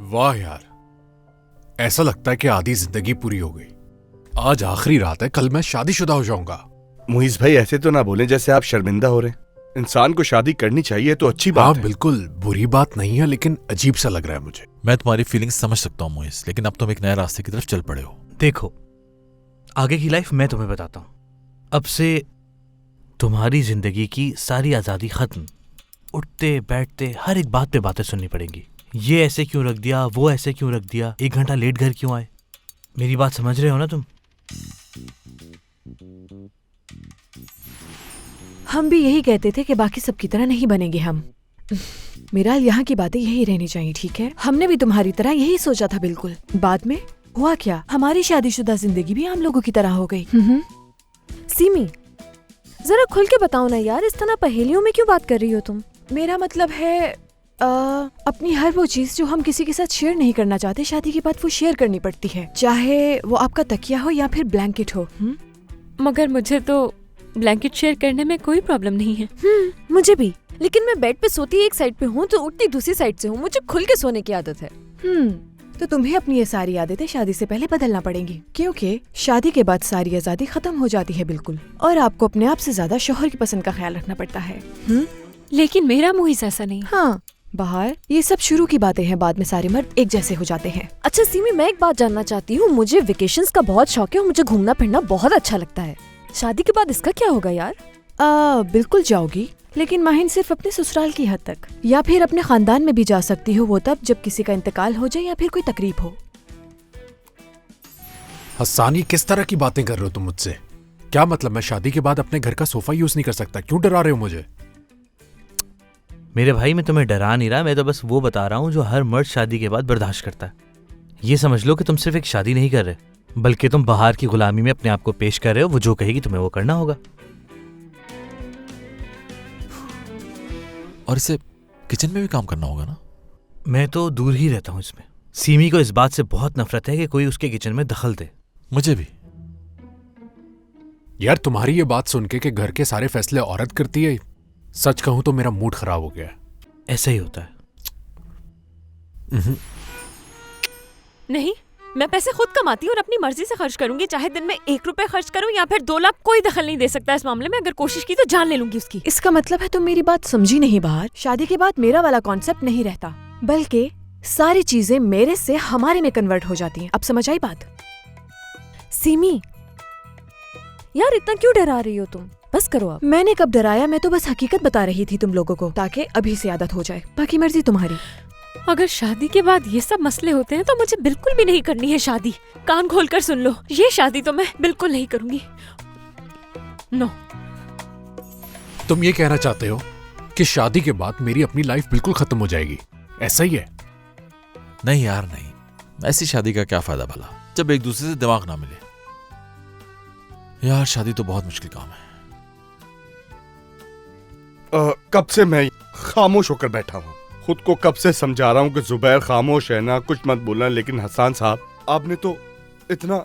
वाह यार, ऐसा लगता है कि आधी जिंदगी पूरी हो गई। आज आखिरी रात है, कल मैं शादीशुदा हो जाऊंगा। मुइज भाई ऐसे तो ना बोले जैसे आप शर्मिंदा हो रहे हैं। इंसान को शादी करनी चाहिए तो अच्छी बात है। बिल्कुल बुरी बात नहीं है, लेकिन अजीब सा लग रहा है मुझे। मैं तुम्हारी फीलिंग्स समझ सकता हूँ मुइज, लेकिन अब तुम एक नए रास्ते की तरफ चल पड़े हो। देखो, आगे की लाइफ मैं तुम्हें बताता हूँ। अब से तुम्हारी जिंदगी की सारी आजादी खत्म। उठते बैठते हर एक बात पे बातें सुननी पड़ेंगी। ये ऐसे क्यों रख दिया, वो ऐसे क्यों रख दिया, 1 घंटा लेट घर क्यों आए। मेरी बात समझ रहे हो ना तुम? हम भी यही कहते थे कि बाकी सब की तरह नहीं बनेंगे हम। मेरा यहाँ की बातें यही रहनी चाहिए, ठीक है? हमने भी तुम्हारी तरह यही सोचा था बिल्कुल। बाद में हुआ क्या, हमारी शादीशुदा जिंदगी भी आम लोगों की तरह हो गई। सीमी, जरा खुल के बताओ ना यार, इस तरह पहेलियों में क्यों बात कर रही हो तुम? मेरा मतलब है अपनी हर वो चीज जो हम किसी के साथ शेयर नहीं करना चाहते, शादी के बाद वो शेयर करनी पड़ती है, चाहे वो आपका तकिया हो या फिर ब्लैंकेट हो। मगर मुझे तो ब्लैंकेट शेयर करने में कोई प्रॉब्लम नहीं है। मुझे भी। लेकिन मैं बेड पे सोती एक साइड पे हूँ तो उठती दूसरी साइड से हूँ। मुझे खुल के सोने की आदत है। तो तुम्हें अपनी ये सारी आदतें शादी से पहले बदलना पड़ेंगी, क्योंकि शादी के बाद सारी आजादी खत्म हो जाती है बिल्कुल, और आपको अपने आप से ज्यादा शौहर की पसंद का ख्याल रखना पड़ता है। लेकिन मेरा मुहिस ऐसा नहीं। हाँ, बाहर ये सब शुरू की बातें हैं, बाद में सारे मर्द एक जैसे हो जाते हैं। अच्छा सीमी, मैं एक बात जानना चाहती हूँ। मुझे वेकेशंस का बहुत शौक है और मुझे घूमना फिरना बहुत अच्छा लगता है। शादी के बाद इसका क्या होगा यार? बिल्कुल जाओगी, लेकिन माहिन सिर्फ अपने ससुराल की हद तक, या फिर अपने खानदान में भी जा सकती हो, वो तब जब किसी का इंतकाल हो जाए या फिर कोई तकरीब हो। हस्सान, ये किस तरह की बातें कर रहे हो तुम मुझसे? क्या मतलब मैं शादी के बाद अपने घर का सोफा यूज नहीं कर सकता? क्यों डरा रहे हो मुझे? मेरे भाई, मैं तुम्हें डरा नहीं रहा, मैं तो बस वो बता रहा हूँ जो हर मर्द शादी के बाद बर्दाश्त करता है। ये समझ लो कि तुम सिर्फ एक शादी नहीं कर रहे, बल्कि तुम बाहर की गुलामी में अपने आप को पेश कर रहे हो। वो जो कहेगी तुम्हें वो करना होगा। और इसे किचन में भी काम करना होगा ना? मैं तो दूर ही रहता हूँ इसमें। सीमी को इस बात से बहुत नफरत है कि कोई उसके किचन में दखल दे। मुझे भी। यार, तुम्हारी ये बात सुन के कि घर के सारे फैसले औरत करती है, सच कहूं तो मेरा मूड खराब हो गया है। ऐसा ही होता है। नहीं, मैं पैसे खुद कमाती हूँ और अपनी मर्जी से खर्च करूंगी। चाहे दिन में 1 रुपए खर्च करूँ या फिर 2 लाख, कोई दखल नहीं दे सकता इस मामले में। अगर कोशिश की तो जान ले लूंगी उसकी। इसका मतलब है तुम मेरी बात समझी नहीं बाहर। शादी के बाद मेरा वाला कॉन्सेप्ट नहीं रहता, बल्कि सारी चीजें मेरे से हमारे में कन्वर्ट हो जाती हैं। अब समझ आई बात? सीमी यार, इतना क्यों डरा रही हो तुम? बस करो अब। मैंने कब डराया? मैं तो बस हकीकत बता रही थी तुम लोगों को, ताकि अभी से आदत हो जाए। बाकी मर्जी तुम्हारी। अगर शादी के बाद ये सब मसले होते हैं तो मुझे बिल्कुल भी नहीं करनी है शादी। कान खोलकर सुन लो, ये शादी तो मैं बिल्कुल नहीं करूंगी। नो। तुम ये कहना चाहते हो कि शादी के बाद मेरी अपनी लाइफ बिल्कुल खत्म हो जाएगी, ऐसा ही है? नहीं यार नहीं, ऐसी शादी का क्या फायदा भला जब एक दूसरे से दिमाग ना मिले। यार शादी तो बहुत मुश्किल काम है। कब से मैं खामोश होकर बैठा हूँ, खुद को कब से समझा रहा हूँ कि जुबैर खामोश है ना, कुछ मत बोलना, लेकिन हसन साहब आपने तो इतना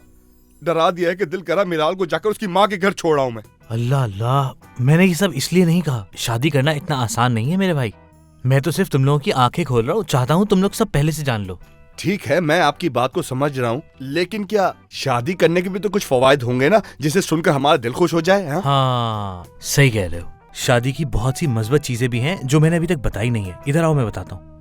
डरा दिया है कि दिल करा मिराल को जाकर उसकी माँ के घर छोड़ रहा हूँ मैं। अल्लाह अल्लाह, मैंने ये सब इसलिए नहीं कहा। शादी करना इतना आसान नहीं है मेरे भाई। मैं तो सिर्फ तुम लोगों की आंखें खोल रहा हूँ। चाहता हूँ तुम लोग सब पहले से जान लो। ठीक है, मैं आपकी बात को समझ रहा हूँ, लेकिन क्या शादी करने के भी तो कुछ फवायद होंगे ना, जिसे सुनकर हमारा दिल खुश हो जाए? हाँ, सही कह रहे हो। शादी की बहुत सी मज़बूत चीजें भी हैं जो मैंने अभी तक बताई नहीं है। इधर आओ, मैं बताता हूँ।